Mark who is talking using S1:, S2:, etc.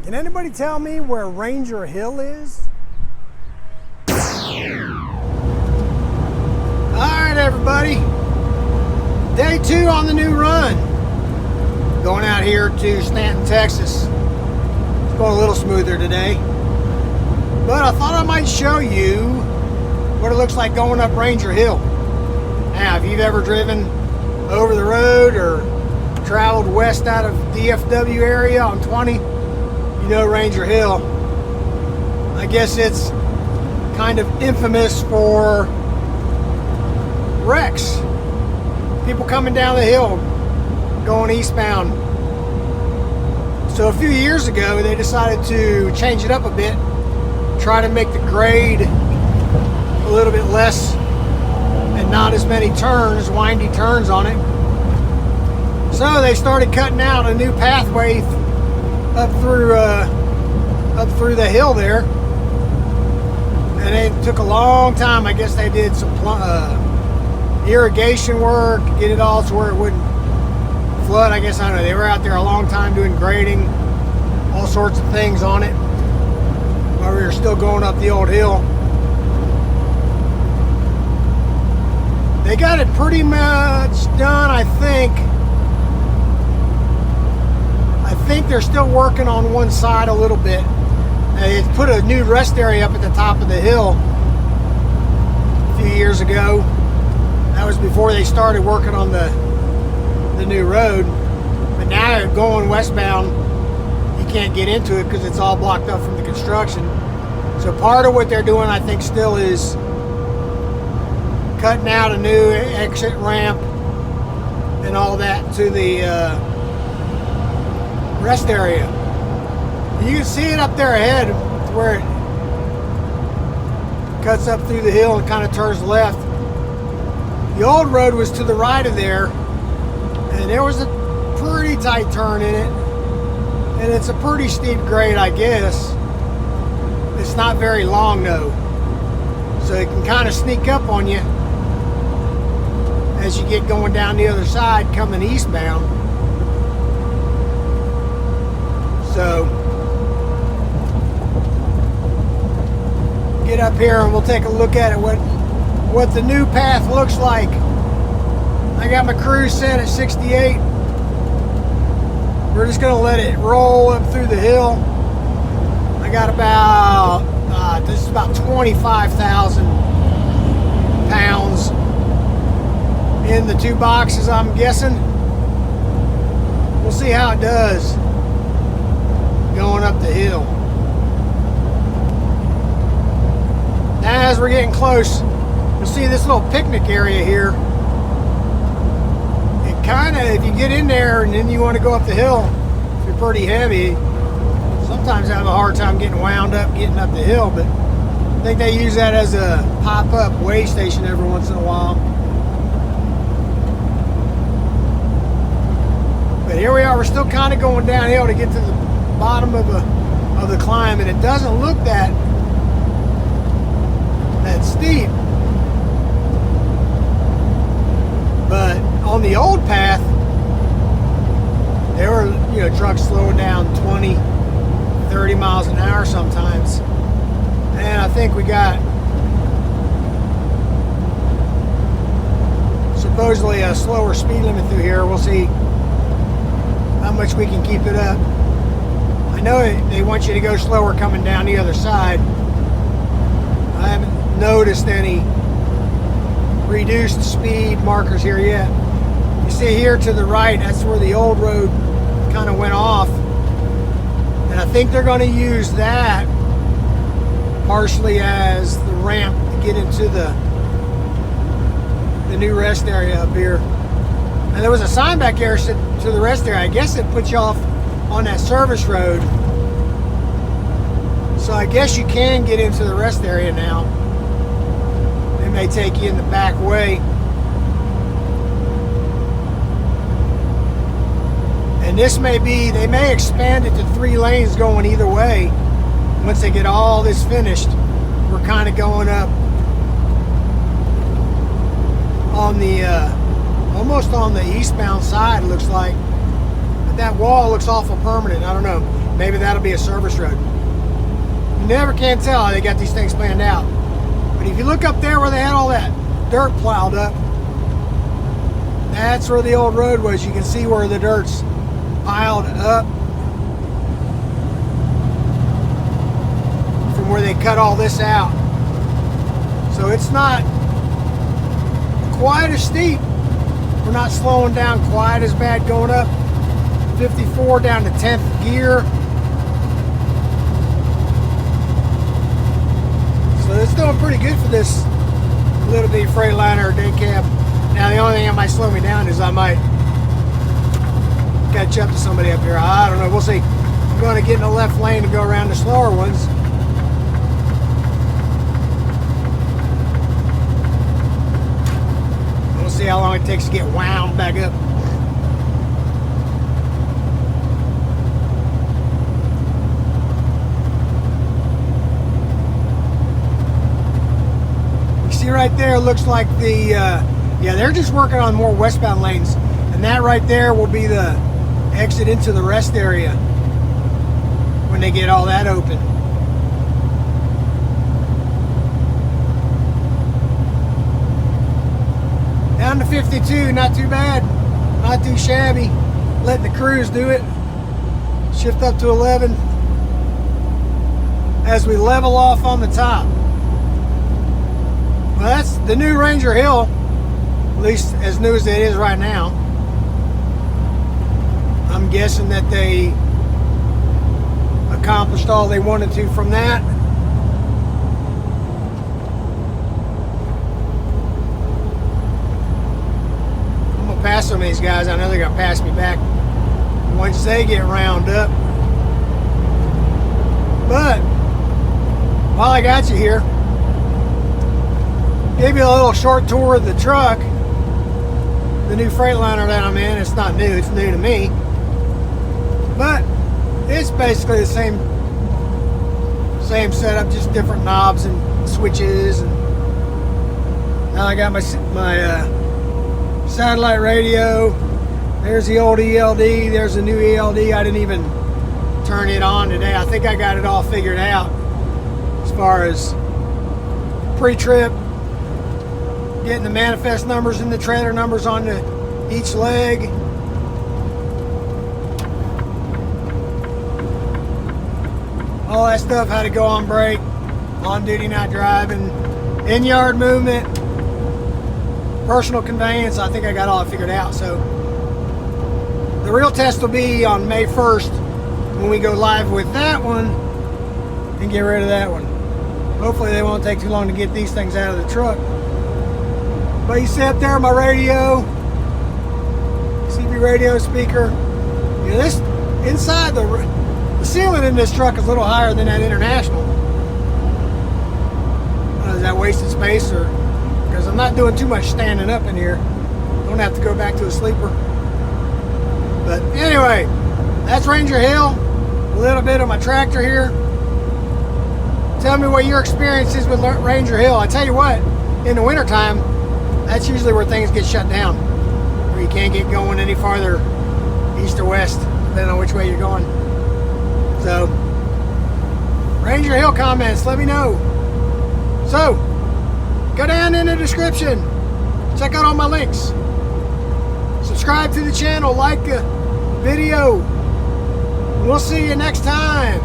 S1: Can anybody tell me where Ranger Hill is?
S2: All right, everybody. Day 2 on the new run. Going out here to Stanton, Texas. It's going a little smoother today. But I thought I might show you what it looks like going up Ranger Hill. Now, if you've ever driven over the road or traveled west out of DFW area on 20, you know Ranger Hill. I guess it's kind of infamous for wrecks. People coming down the hill going eastbound. So a few years ago they decided to change it up a bit, try to make the grade a little bit less and not as many turns, windy turns on it. So they started cutting out a new pathway up through the hill there, and it took a long time. I guess they did some irrigation work, get it all to where it wouldn't flood. I guess, I don't know, they were out there a long time doing grading, all sorts of things on it, while we were still going up the old hill. They got it pretty much done, I think. I think they're still working on one side a little bit. They put a new rest area up at the top of the hill a few years ago. That was before they started working on the new road. But now going westbound, you can't get into it because it's all blocked up from the construction. So part of what they're doing, I think, still is cutting out a new exit ramp and all that to the rest area. You can see it up there ahead where it cuts up through the hill and kind of turns left. The old road was to the right of there, and there was a pretty tight turn in it, and it's a pretty steep grade, I guess. It's not very long though, so it can kind of sneak up on you as you get going down the other side coming eastbound. So get up here and we'll take a look at it, what the new path looks like. I got my cruise set at 68. We're just gonna let it roll up through the hill. I got about this is about 25,000 pounds in the 2 boxes, I'm guessing. We'll see how it does going up the hill. As we're getting close, you'll see this little picnic area here. It kind of, if you get in there and then you want to go up the hill, if you're pretty heavy, sometimes I have a hard time getting wound up getting up the hill, but I think they use that as a pop-up way station every once in a while. But here we are, we're still kind of going downhill to get to the bottom of the climb, and it doesn't look that steep. But on the old path, there were, you know, trucks slowing down 20, 30 miles an hour sometimes. And I think we got supposedly a slower speed limit through here. We'll see how much we can keep it up. I know they want you to go slower coming down the other side. I haven't noticed any reduced speed markers here yet. You see here to the right, that's where the old road kind of went off. And I think they're going to use that partially as the ramp to get into the new rest area up here. And there was a sign back there to the rest area. I guess it puts you off on that service road. So I guess you can get into the rest area now. They may take you in the back way. And this may be, they may expand it to 3 lanes going either way. Once they get all this finished, we're kind of going up on the almost on the eastbound side, it looks like. But that wall looks awful permanent. I don't know. maybe that'll be a service road. You never can tell how they got these things planned out. But if you look up there where they had all that dirt plowed up, that's where the old road was. You can see where the dirt's piled up from where they cut all this out. So it's not quite as steep. We're not slowing down quite as bad going up 54 down to 10th gear. So it's doing pretty good for this little bitty Freightliner day cab. Now the only thing that might slow me down is I might catch up to somebody up here. I don't know, we'll see. I'm going to get in the left lane and go around the slower ones. We'll see how long it takes to get wound back up. Right there looks like the yeah, they're just working on more westbound lanes, and that right there will be the exit into the rest area when they get all that open. Down to 52, not too bad, not too shabby. Letting the crews do it. Shift up to 11 as we level off on the top. Well, that's the new Ranger Hill, at least as new as it is right now. I'm guessing that they accomplished all they wanted to from that. I'm going to pass some of these guys. I know they're going to pass me back once they get round up. But while I got you here, give you a little short tour of the truck, the new Freightliner that I'm in. It's not new, it's new to me, but it's basically the same setup, just different knobs and switches. And now I got my satellite radio. There's the old ELD. There's the new ELD. I didn't even turn it on today. I think I got it all figured out as far as pre-trip, getting the manifest numbers and the trailer numbers onto each leg. All that stuff, how to go on break, on duty not driving, in-yard movement, personal conveyance. I think I got all that figured out. So the real test will be on May 1st when we go live with that one and get rid of that one. Hopefully they won't take too long to get these things out of the truck. But you see up there my radio, CB radio speaker. You know, this inside the ceiling in this truck is a little higher than that International. Is that wasted space, or because I'm not doing too much standing up in here? Don't have to go back to a sleeper. But anyway, that's Ranger Hill. A little bit of my tractor here. Tell me what your experience is with Ranger Hill. I tell you what, in the wintertime, that's usually where things get shut down, where you can't get going any farther east or west, depending on which way you're going. So, Ranger Hill comments, let me know. So, go down in the description, check out all my links. Subscribe to the channel, like the video. We'll see you next time.